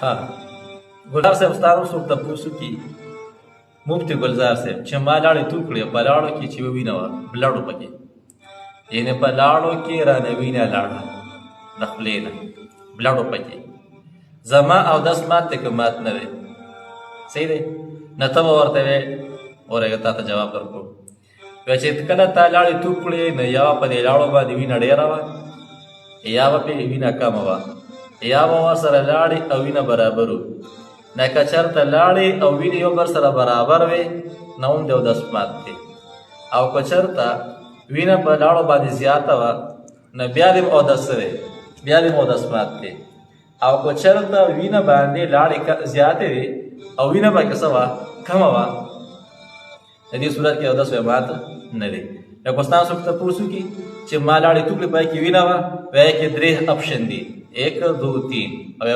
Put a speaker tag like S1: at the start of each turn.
S1: ها ګلزار صاحب ستاسو څوک تپوسو کی مفتی ګلزار صاحب چې ما لاړې تو کړې په لاړو کې چې ووینه وه بلړو پکې یعنې په لاړو کې رانه وینه لاړه د خولې نه بلړو پکې زما اودس مات دی که مات نه دی صحیح دی نه ته به ورته وې ورېږه تا ته جواب درکړو وایي چې کله تا لاړې تو کړې نو یا په دې لاړو باندې وینه ډېره وه یا به پې وینه کمه وه یا به ورسره لاړې او وینه برابر وو نه که چېرته لاړې او وینې یو بل سره برابر وې نو هم د اودس مات دی او که چېرته وینه په لاړو باندې زیاته وه نو بیا دې اودس څه دی بیا دې اودس مات دی او که چېرته وینه باندې لاړې زیاتې وې او وینه پکې څه وه کمه وه د دې صورت کې اودس مات نه دی لکه استاد څوک تپوس وکړي چې ما لاړې تو کړې پای کې وینه وه وایي کې 3 آپشن دي 1 2 3 او